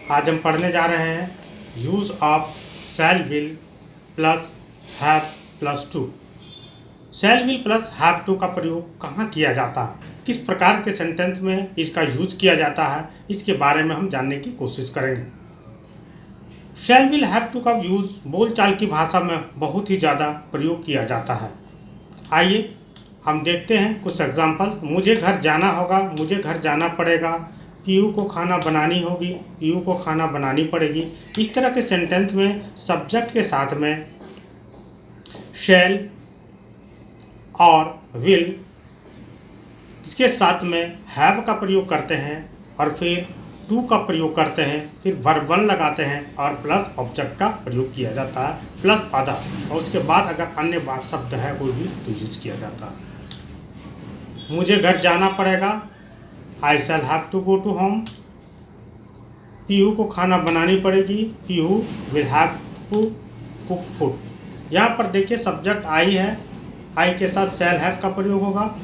आज हम पढ़ने जा रहे हैं use of shall will plus have plus to. Shall will plus have to का प्रयोग कहाँ किया जाता है, किस प्रकार के सेंटेंस में इसका यूज किया जाता है, इसके बारे में हम जानने की कोशिश करेंगे। शैल विल हैव टू का यूज बोलचाल की भाषा में बहुत ही ज़्यादा प्रयोग किया जाता है। आइए हम देखते हैं कुछ एग्जाम्पल। मुझे घर जाना होगा, मुझे घर जाना पड़ेगा, पीयू को खाना बनानी होगी, पीयू को खाना बनानी पड़ेगी। इस तरह के सेंटेंस में सब्जेक्ट के साथ में शैल और विल, इसके साथ में हैव का प्रयोग करते हैं और फिर टू का प्रयोग करते हैं, फिर वर्ब वन लगाते हैं और प्लस ऑब्जेक्ट का प्रयोग किया जाता है, प्लस अदर, और उसके बाद अगर अन्य बात शब्द है कोई भी तो यूज किया जाता है। मुझे घर जाना पड़ेगा, I shall have to go to home. Piyu को खाना बनानी पड़ेगी, Piyu will have to cook food. यहाँ पर देखिए सब्जेक्ट आई है, आई के साथ शैल हैव का प्रयोग होगा,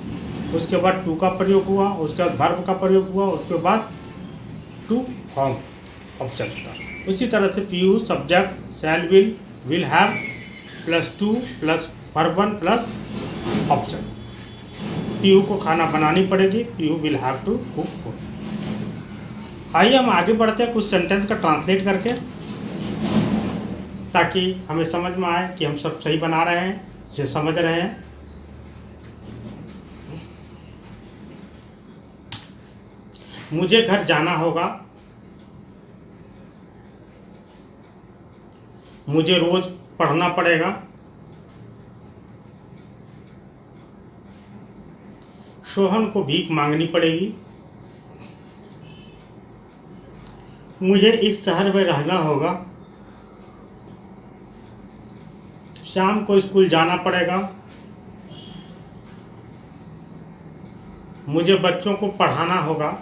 उसके बाद टू का प्रयोग हुआ, उसके बाद वर्ब का प्रयोग हुआ, उसके बाद टू होम ऑब्जेक्ट का। उसी तरह से Piyu subject shall will have plus to plus verb one plus object. Piyu को खाना बनानी पड़ेगी, Piyu will have to cook food. आइए हम आगे बढ़ते हैं कुछ सेंटेंस का ट्रांसलेट करके, ताकि हमें समझ में आए कि हम सब सही बना रहे हैं, इसे समझ रहे हैं। मुझे घर जाना होगा, मुझे रोज पढ़ना पड़ेगा, सोहन को भीख मांगनी पड़ेगी, मुझे इस शहर में रहना होगा, शाम को स्कूल जाना पड़ेगा, मुझे बच्चों को पढ़ाना होगा,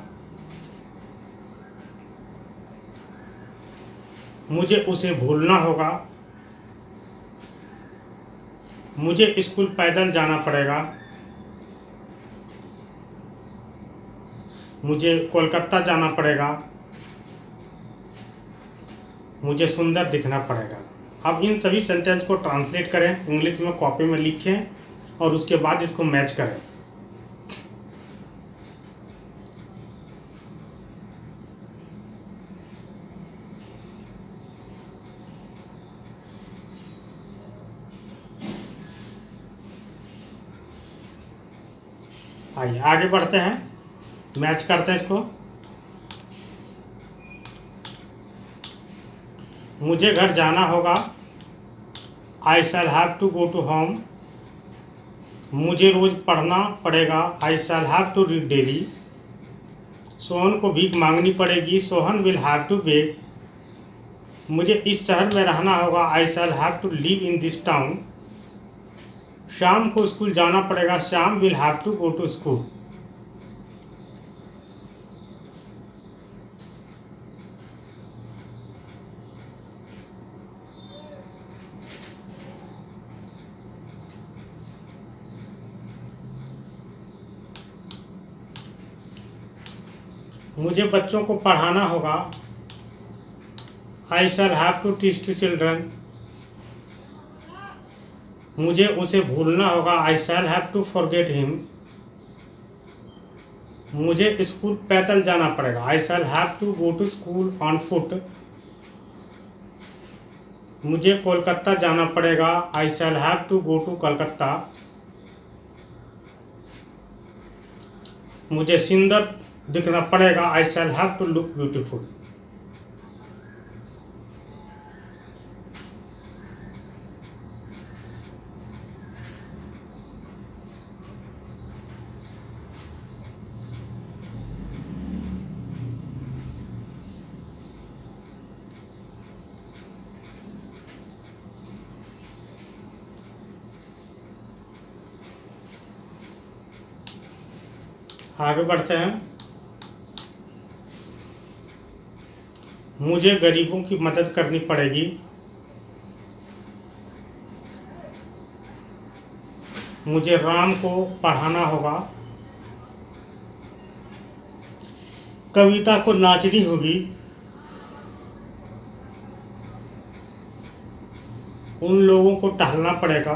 मुझे उसे भूलना होगा, मुझे स्कूल पैदल जाना पड़ेगा, मुझे कोलकाता जाना पड़ेगा, मुझे सुंदर दिखना पड़ेगा। अब इन सभी सेंटेंस को ट्रांसलेट करें, इंग्लिश में कॉपी में लिखें और उसके बाद इसको मैच करें। आइए आगे बढ़ते हैं, मैच करते हैं इसको। मुझे घर जाना होगा, I shall have to go to home. मुझे रोज पढ़ना पड़ेगा, I shall have to read daily. Sohan को भीख मांगनी पड़ेगी, Sohan will have to beg. मुझे इस शहर में रहना होगा, I shall have to live in this town. Shyam को स्कूल जाना पड़ेगा, Shyam will have to go to school. मुझे बच्चों को पढ़ाना होगा, I shall have to teach to children. मुझे उसे भूलना होगा, I shall have to forget him. मुझे स्कूल पैदल जाना पड़ेगा, I shall have to go to school on foot. मुझे कोलकाता जाना पड़ेगा, I shall have to go to Kolkata. मुझे सुंदर दिखना पड़ेगा, I shall have to look beautiful. आगे बढ़ते हैं। मुझे गरीबों की मदद करनी पड़ेगी, मुझे राम को पढ़ाना होगा, कविता को नाचनी होगी, उन लोगों को टहलना पड़ेगा,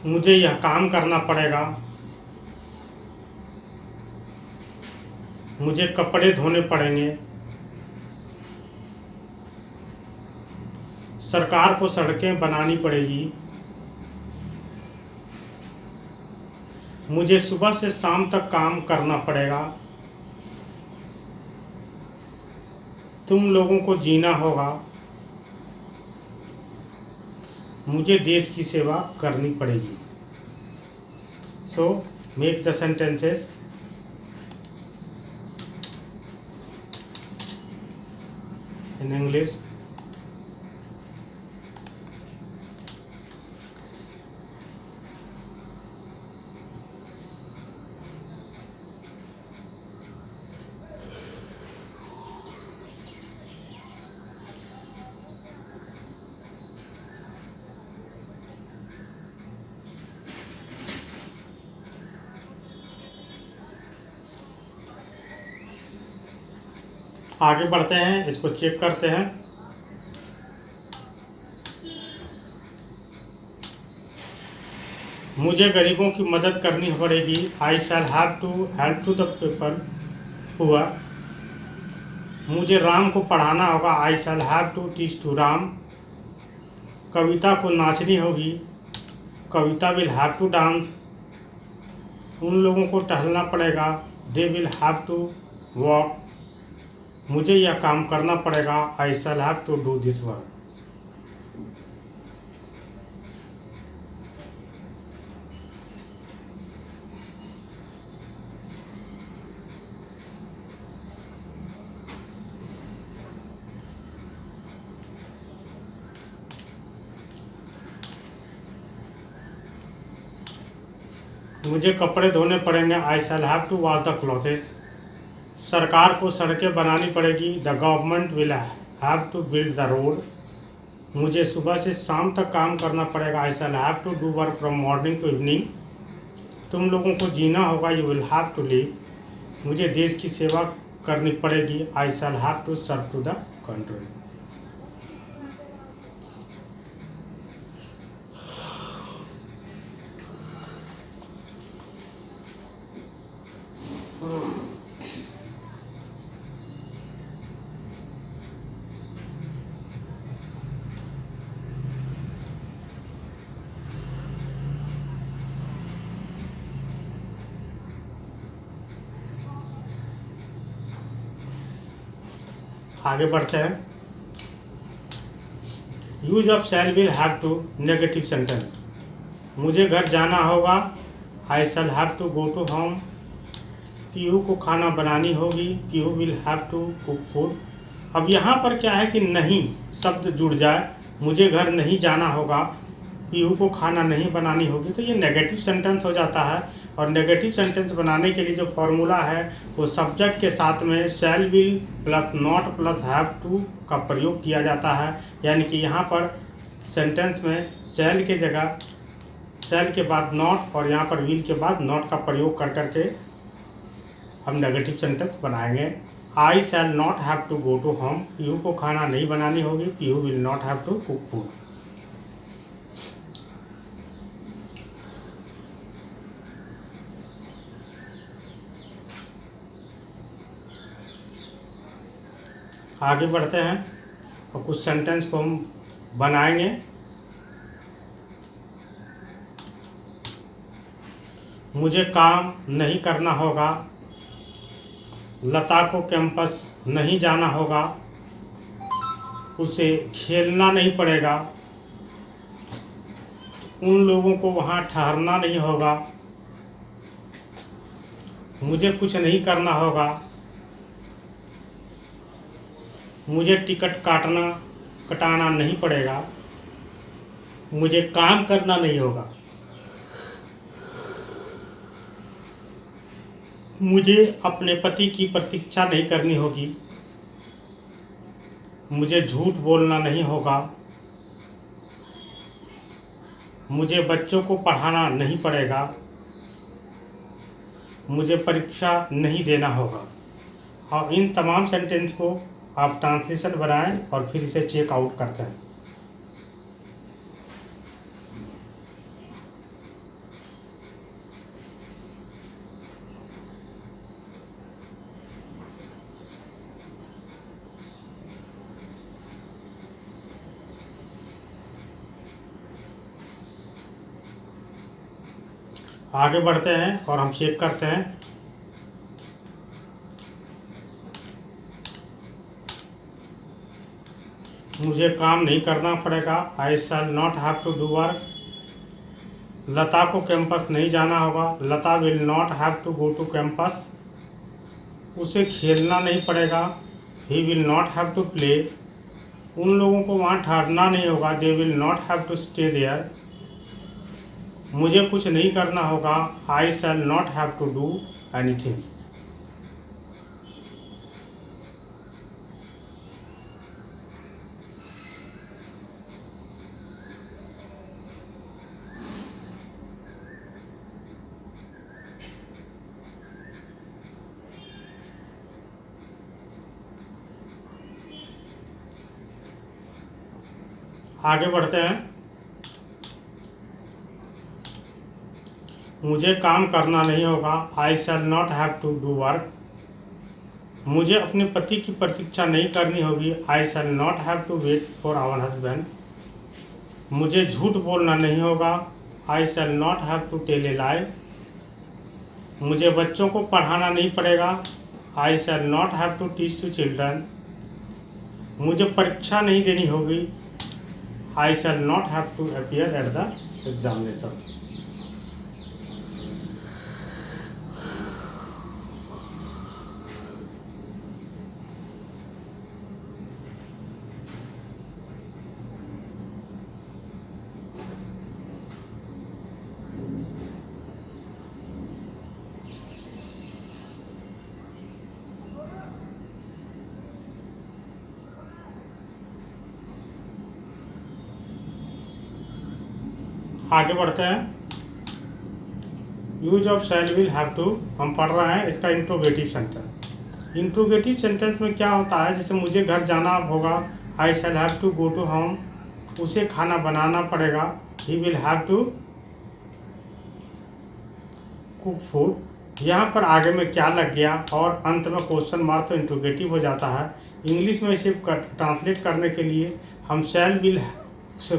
मुझे यह काम करना पड़ेगा, मुझे कपड़े धोने पड़ेंगे, सरकार को सड़कें बनानी पड़ेगी, मुझे सुबह से शाम तक काम करना पड़ेगा, तुम लोगों को जीना होगा, मुझे देश की सेवा करनी पड़ेगी। So make the sentences in English. आगे बढ़ते हैं, इसको चेक करते हैं। मुझे गरीबों की मदद करनी पड़ेगी। I shall have to help to the people poor. मुझे राम को पढ़ाना होगा। I shall have to teach to Ram. Kavita को नाचनी होगी। Kavita will have to dance. उन लोगों को टहलना पड़ेगा। They will have to walk. मुझे यह काम करना पड़ेगा। I shall have to do this work. मुझे कपड़े धोने पड़ेंगे। I shall have to wash the clothes. सरकार को सड़कें बनानी पड़ेगी। The government will have to build the road. मुझे सुबह से शाम तक काम करना पड़ेगा। I shall have to do work from morning to evening. तुम लोगों को जीना होगा। You will have to live. मुझे देश की सेवा करनी पड़ेगी। I shall have to serve to the country. आगे बढ़ते हैं। Use of shall will have to negative sentence. मुझे घर जाना होगा। I shall have to go to home. Pihu को खाना बनानी होगी। Pihu will have to cook food. अब यहाँ पर क्या है कि नहीं शब्द जुड़ जाए। मुझे घर नहीं जाना होगा, पीहू को खाना नहीं बनानी होगी, तो ये नेगेटिव सेंटेंस हो जाता है। और नेगेटिव सेंटेंस बनाने के लिए जो फॉर्मूला है वो सब्जेक्ट के साथ में shall will plus not plus have to का प्रयोग किया जाता है। यानी कि यहाँ पर सेंटेंस में शैल के जगह शैल के बाद नॉट और यहाँ पर विल के बाद नॉट का प्रयोग कर करके हम नेगेटिव सेंटेंस बनाएंगे। I shall not have to go to home. Pihu को खाना नहीं बनानी होगी। Pihu will not have to cook food. आगे बढ़ते हैं और कुछ सेंटेंस को हम बनाएंगे। मुझे काम नहीं करना होगा। लता को कैंपस नहीं जाना होगा। उसे खेलना नहीं पड़ेगा। उन लोगों को वहाँ ठहरना नहीं होगा। मुझे कुछ नहीं करना होगा। मुझे टिकट कटाना नहीं पड़ेगा। मुझे काम करना नहीं होगा। मुझे अपने पति की प्रतीक्षा नहीं करनी होगी। मुझे झूठ बोलना नहीं होगा। मुझे बच्चों को पढ़ाना नहीं पड़ेगा। मुझे परीक्षा नहीं देना होगा। और इन तमाम सेंटेंस को आप ट्रांसलेशन बनाएं और फिर इसे चेक आउट करते हैं। आगे बढ़ते हैं और हम चेक करते हैं। मुझे काम नहीं करना पड़ेगा, I shall not have to do work. Lata को कैंपस नहीं जाना होगा, Lata will not have to go to campus. उसे खेलना नहीं पड़ेगा, he will not have to play. उन लोगों को वहाँ ठहरना नहीं होगा, they will not have to stay there. मुझे कुछ नहीं करना होगा, I shall not have to do anything. आगे बढ़ते हैं। मुझे काम करना नहीं होगा, I shall not have to do work. मुझे अपने पति की प्रतीक्षा नहीं करनी होगी, I shall not have to wait for our husband. मुझे झूठ बोलना नहीं होगा, I shall not have to tell a lie. मुझे बच्चों को पढ़ाना नहीं पड़ेगा, I shall not have to teach to children. मुझे परीक्षा नहीं देनी होगी, I shall not have to appear at the examination. आगे बढ़ते हैं। Use of shall will have to हम पढ़ रहे हैं इसका इंट्रोगेटिव सेंटेंस। इंट्रोगेटिव सेंटेंस में क्या होता है, जैसे मुझे घर जाना होगा, I shall have to go to home. उसे खाना बनाना पड़ेगा, he will have to cook food. यहाँ पर आगे में क्या लग गया और अंत में क्वेश्चन मार्क तो इंट्रोगेटिव हो जाता है। इंग्लिश में इसे ट्रांसलेट करने के लिए हम शैल विल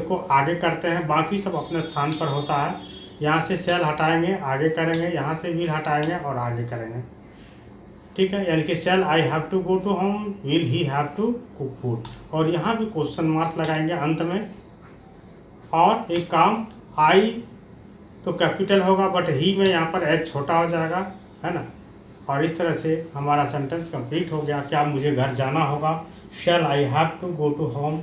को आगे करते हैं, बाकी सब अपने स्थान पर होता है। यहाँ से शैल हटाएंगे, आगे करेंगे, यहाँ से विल हटाएंगे और आगे करेंगे। ठीक है, यानी कि shall I have to go to home, will he have to cook food. और यहाँ भी क्वेश्चन मार्क लगाएंगे अंत में। और एक काम, आई तो कैपिटल होगा बट ही में यहाँ पर एच छोटा हो जाएगा, है ना। और इस तरह से हमारा सेंटेंस कंप्लीट हो गया। क्या मुझे घर जाना होगा, shall I have to go to home.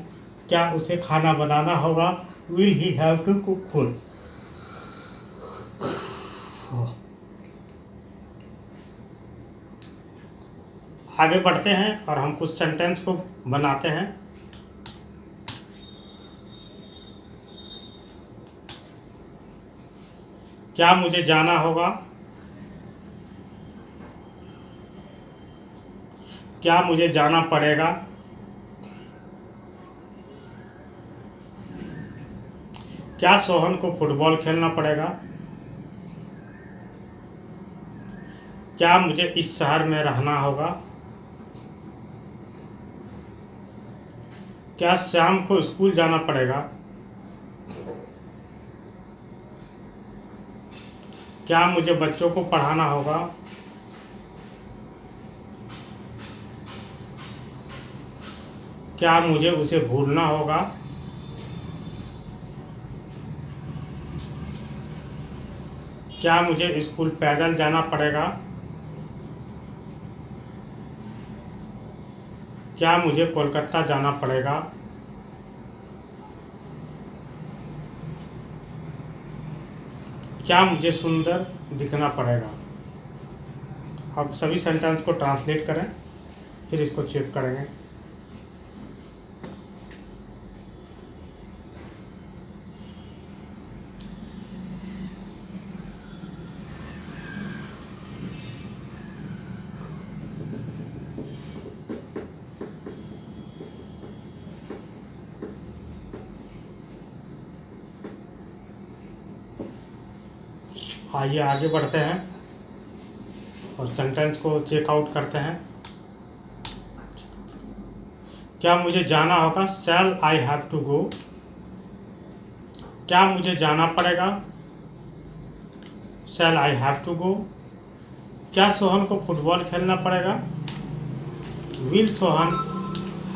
क्या उसे खाना बनाना होगा, will he have to cook food. आगे बढ़ते हैं और हम कुछ सेंटेंस को बनाते हैं। क्या मुझे जाना होगा, क्या मुझे जाना पड़ेगा। क्या सोहन को फुटबॉल खेलना पड़ेगा। क्या मुझे इस शहर में रहना होगा। क्या श्याम को स्कूल जाना पड़ेगा। क्या मुझे बच्चों को पढ़ाना होगा। क्या मुझे उसे भूलना होगा। क्या मुझे स्कूल पैदल जाना पड़ेगा। क्या मुझे कोलकाता जाना पड़ेगा। क्या मुझे सुंदर दिखना पड़ेगा। अब सभी सेंटेंस को ट्रांसलेट करें, फिर इसको चेक करेंगे। आइए आगे बढ़ते हैं और सेंटेंस को चेकआउट करते हैं। क्या मुझे जाना होगा? Shall I have to go. क्या मुझे जाना पड़ेगा? Shall I have to go. क्या सोहन को फुटबॉल खेलना पड़ेगा? Will Sohan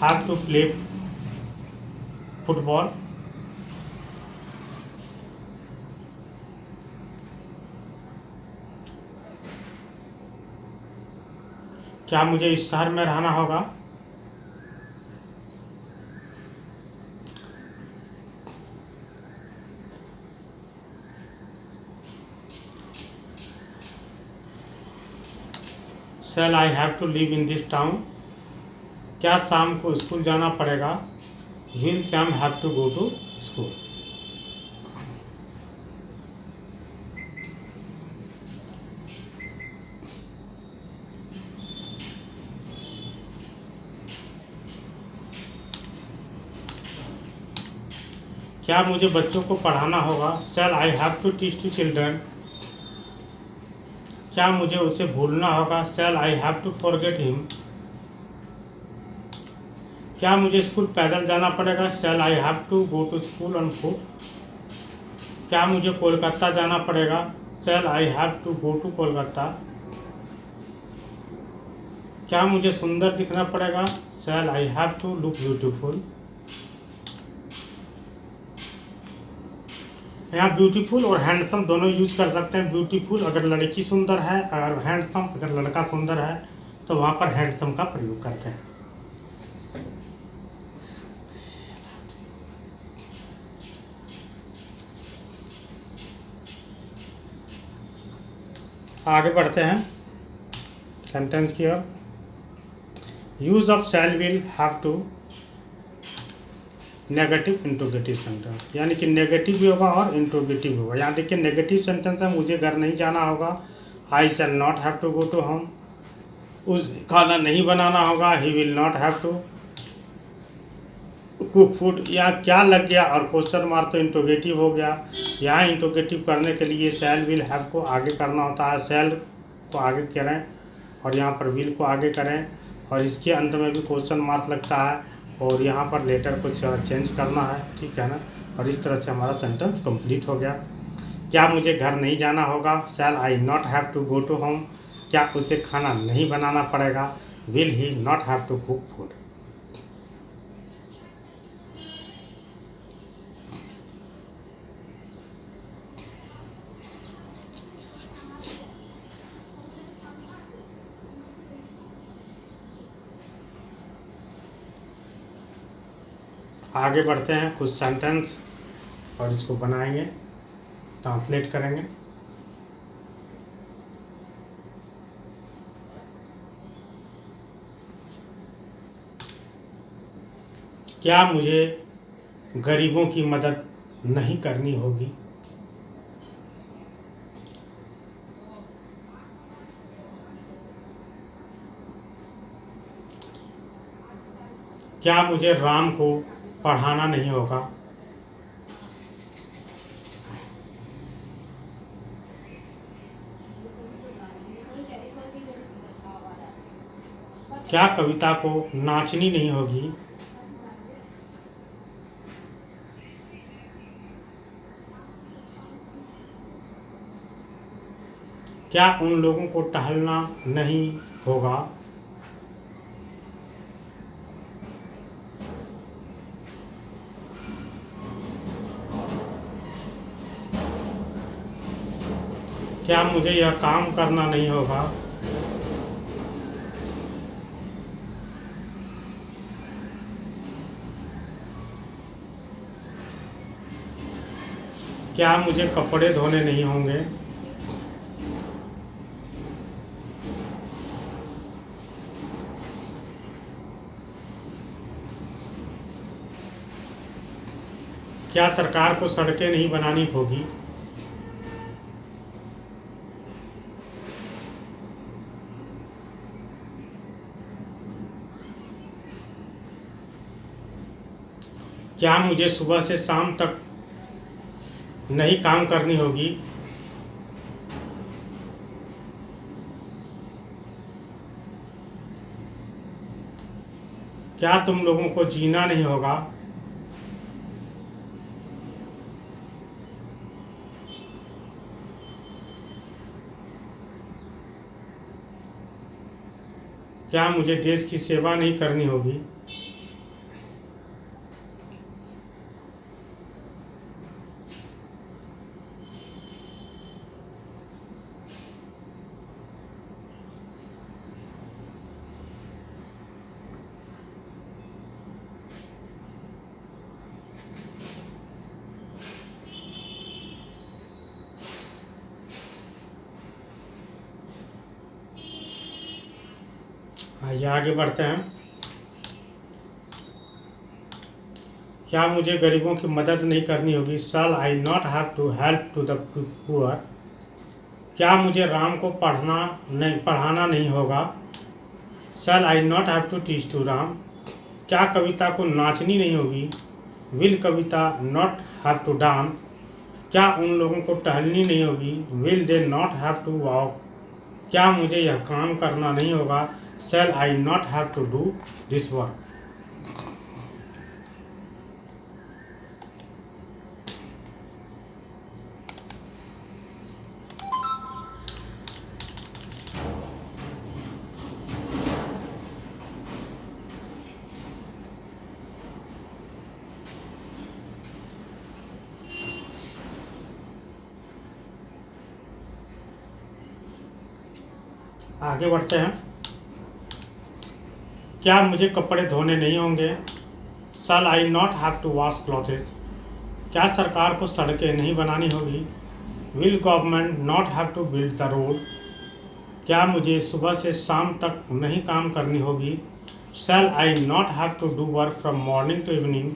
have to play football. क्या मुझे इस शहर में रहना होगा? Shall I have to live in this town. क्या शाम को स्कूल जाना पड़ेगा? Will Shyam have to go to school. क्या मुझे बच्चों को पढ़ाना होगा? Shall I have to teach to children. क्या मुझे उसे भूलना होगा? Shall I have to forget him. क्या मुझे स्कूल पैदल जाना पड़ेगा? Shall I have to go to school on foot. क्या मुझे कोलकाता जाना पड़ेगा? Shall I have to go to Kolkata. क्या मुझे सुंदर दिखना पड़ेगा? Shall I have to look beautiful. यहाँ ब्यूटीफुल और हैंडसम दोनों यूज कर सकते हैं। ब्यूटीफुल अगर लड़की सुंदर है और हैंडसम अगर लड़का सुंदर है तो वहाँ पर हैंडसम का प्रयोग करते हैं। आगे बढ़ते हैं सेंटेंस की ओर। Use of shall will have to negative interrogative sentence, यानी कि नेगेटिव भी होगा और इंट्रोगेटिव भी होगा। यहाँ देखिए नेगेटिव सेंटेंस है, मुझे घर नहीं जाना होगा। I shall not have to go to home. उस खाना नहीं बनाना होगा। He will not have to cook food. यहाँ क्या लग गया और क्वेश्चन मार्क तो इंट्रोगेटिव हो गया। यहाँ इंट्रोगेटिव करने के लिए शैल विल हैव को आगे करना होता है। शैल को आगे करें और यहाँ पर विल को आगे करें और इसके अंत में भी क्वेश्चन मार्क लगता है और यहाँ पर लेटर को चेंज करना है, ठीक है ना। और इस तरह से हमारा सेंटेंस कंप्लीट हो गया। क्या मुझे घर नहीं जाना होगा? Shall I not have to go to home. क्या उसे खाना नहीं बनाना पड़ेगा? Will he not have to cook food. आगे बढ़ते हैं कुछ सेंटेंस और इसको बनाएंगे, ट्रांसलेट करेंगे। क्या मुझे गरीबों की मदद नहीं करनी होगी? क्या मुझे राम को पढ़ाना नहीं होगा? क्या कविता को नाचनी नहीं होगी? क्या उन लोगों को टहलना नहीं होगा? क्या मुझे यह काम करना नहीं होगा? क्या मुझे कपड़े धोने नहीं होंगे? क्या सरकार को सड़कें नहीं बनानी होगी? क्या मुझे सुबह से शाम तक नहीं काम करनी होगी? क्या तुम लोगों को जीना नहीं होगा? क्या मुझे देश की सेवा नहीं करनी होगी? आइए आगे बढ़ते हैं। क्या मुझे गरीबों की मदद नहीं करनी होगी? Shall I not have to help to the poor? क्या मुझे राम को पढ़ाना नहीं होगा? Shall I not have to teach to Ram? क्या कविता को नाचनी नहीं होगी? Will Kavita not have to dance? क्या उन लोगों को टहलनी नहीं होगी? Will they not have to walk? क्या मुझे यह काम करना नहीं होगा? Shall I not have to do this work? आगे बढ़ते हैं। क्या मुझे कपड़े धोने नहीं होंगे? Shall I not have to wash clothes? क्या सरकार को सड़कें नहीं बनानी होगी? Will government not have to build the road? क्या मुझे सुबह से शाम तक नहीं काम करनी होगी? Shall I not have to do work from morning to evening?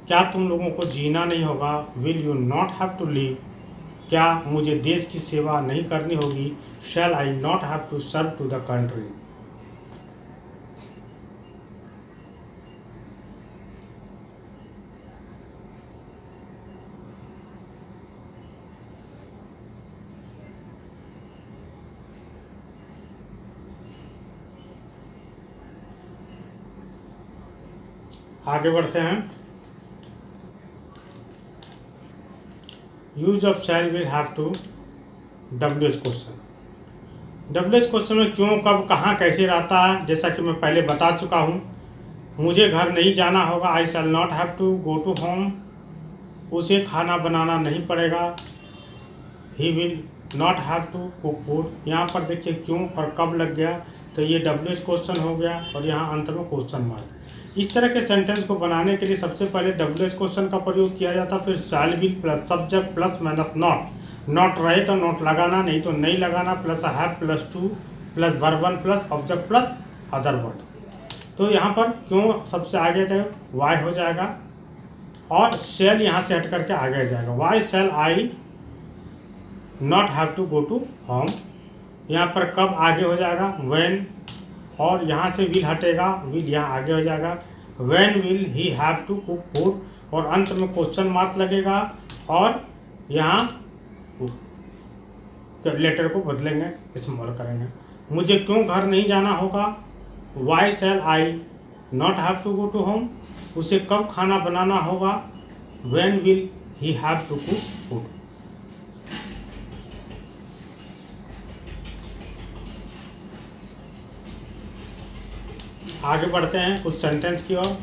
क्या तुम लोगों को जीना नहीं होगा? Will you not have to live? क्या मुझे देश की सेवा नहीं करनी होगी? Shall I not have to serve to the country? आगे बढ़ते हैं। Use of shall will have to WH question. WH question में क्यों, कब, कहाँ, कैसे रहता है, जैसा कि मैं पहले बता चुका हूँ। मुझे घर नहीं जाना होगा, I shall not have to go to home. उसे खाना बनाना नहीं पड़ेगा, he will not have to cook food. यहाँ पर देखिए क्यों और कब लग गया, तो ये WH क्वेश्चन हो गया और यहाँ अंत में क्वेश्चन मार्क। इस तरह के सेंटेंस को बनाने के लिए सबसे पहले WH क्वेश्चन का प्रयोग किया जाता, फिर शैल will plus subject plus minus not. Not रहे तो नॉट लगाना, नहीं तो नहीं लगाना, plus have plus to plus verb one plus object plus other word. तो यहाँ पर क्यों सबसे आगे तो वाई हो जाएगा और शैल यहाँ से हट करके आगे जाएगा। Why shall I not have to go to home. यहाँ पर कब आगे हो जाएगा, व्हेन, और यहाँ से विल हटेगा, विल यहाँ आगे हो जाएगा। When will he have to cook food, और अंत में क्वेश्चन मार्क लगेगा और यहाँ लेटर को बदलेंगे, स्मॉल करेंगे। मुझे क्यों घर नहीं जाना होगा? Why shall I not have to go to home. उसे कब खाना बनाना होगा? When will he have to cook food. आगे बढ़ते हैं कुछ सेंटेंस की ओर,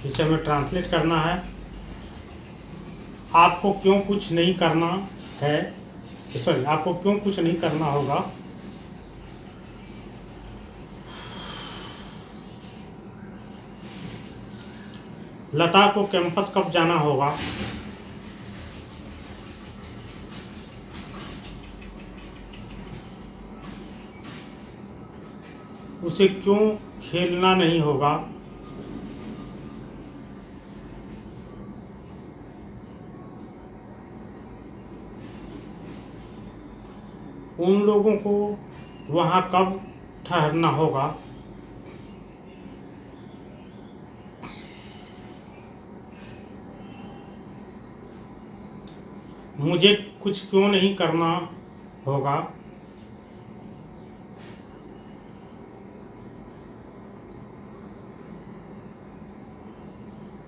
जिसे हमें ट्रांसलेट करना है। आपको क्यों कुछ नहीं करना है, सॉरी, आपको क्यों कुछ नहीं करना होगा? लता को कैंपस कब जाना होगा? उसे क्यों खेलना नहीं होगा? उन लोगों को वहाँ कब ठहरना होगा? मुझे कुछ क्यों नहीं करना होगा?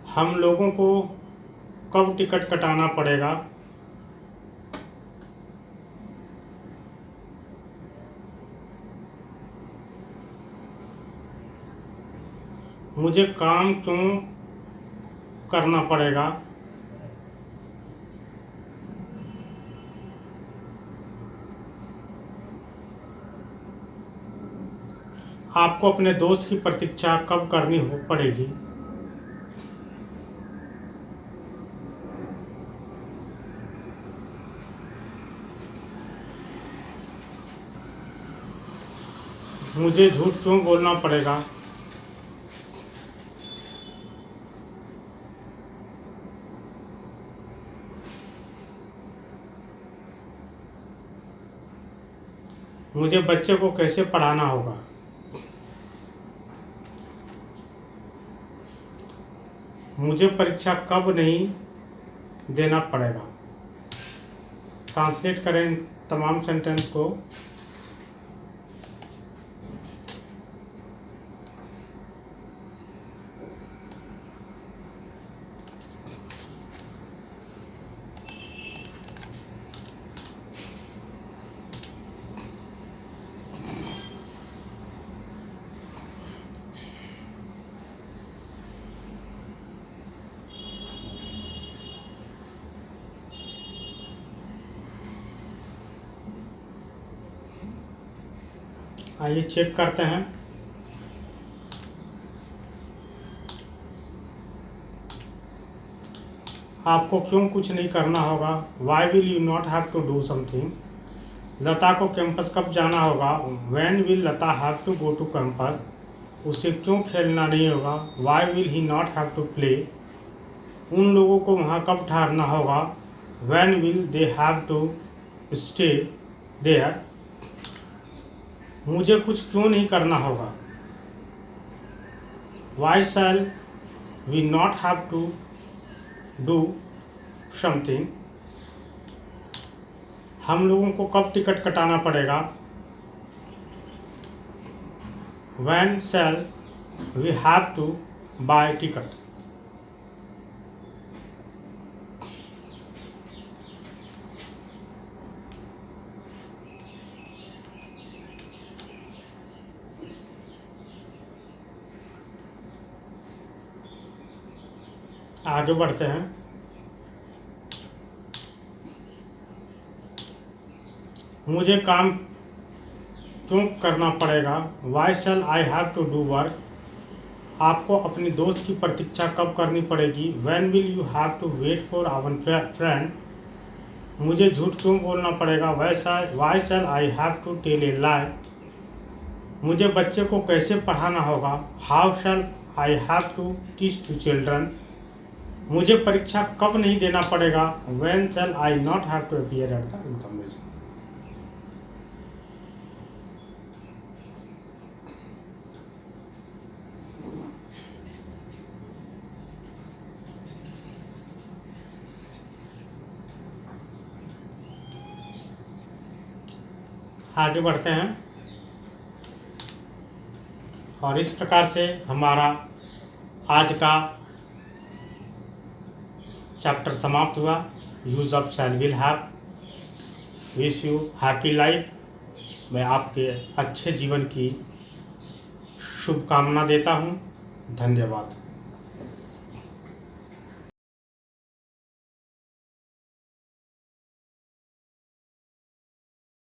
हम लोगों को कब टिकट कटाना पड़ेगा? मुझे काम क्यों करना पड़ेगा? आपको अपने दोस्त की प्रतीक्षा कब करनी पड़ेगी? मुझे झूठ क्यों बोलना पड़ेगा? मुझे बच्चे को कैसे पढ़ाना होगा? मुझे परीक्षा कब नहीं देना पड़ेगा? ट्रांसलेट करें तमाम सेंटेंस को। आइए चेक करते हैं। आपको क्यों कुछ नहीं करना होगा? Why will you not have to do something? Lata को कैंपस कब जाना होगा? When will Lata have to go to campus? उसे क्यों खेलना नहीं होगा? Why will he not have to play? उन लोगों को वहाँ कब ठहरना होगा? When will they have to stay there? मुझे कुछ क्यों नहीं करना होगा? Why shall we not have to do something? हम लोगों को कब टिकट कटाना पड़ेगा? When shall we have to buy ticket? आगे बढ़ते हैं। मुझे काम क्यों करना पड़ेगा? Why shall I have to do work? आपको अपनी दोस्त की प्रतीक्षा कब करनी पड़ेगी? When will you have to wait for our friend? मुझे झूठ क्यों बोलना पड़ेगा? Why shall I have to tell a lie? मुझे बच्चे को कैसे पढ़ाना होगा? How shall I have to teach to children? मुझे परीक्षा कब नहीं देना पड़ेगा? When shall I not have to appear at the examination? आगे बढ़ते हैं और इस प्रकार से हमारा आज का चैप्टर समाप्त हुआ। Use of shall will have. Wish you happy life. मैं आपके अच्छे जीवन की शुभकामना देता हूँ। धन्यवाद।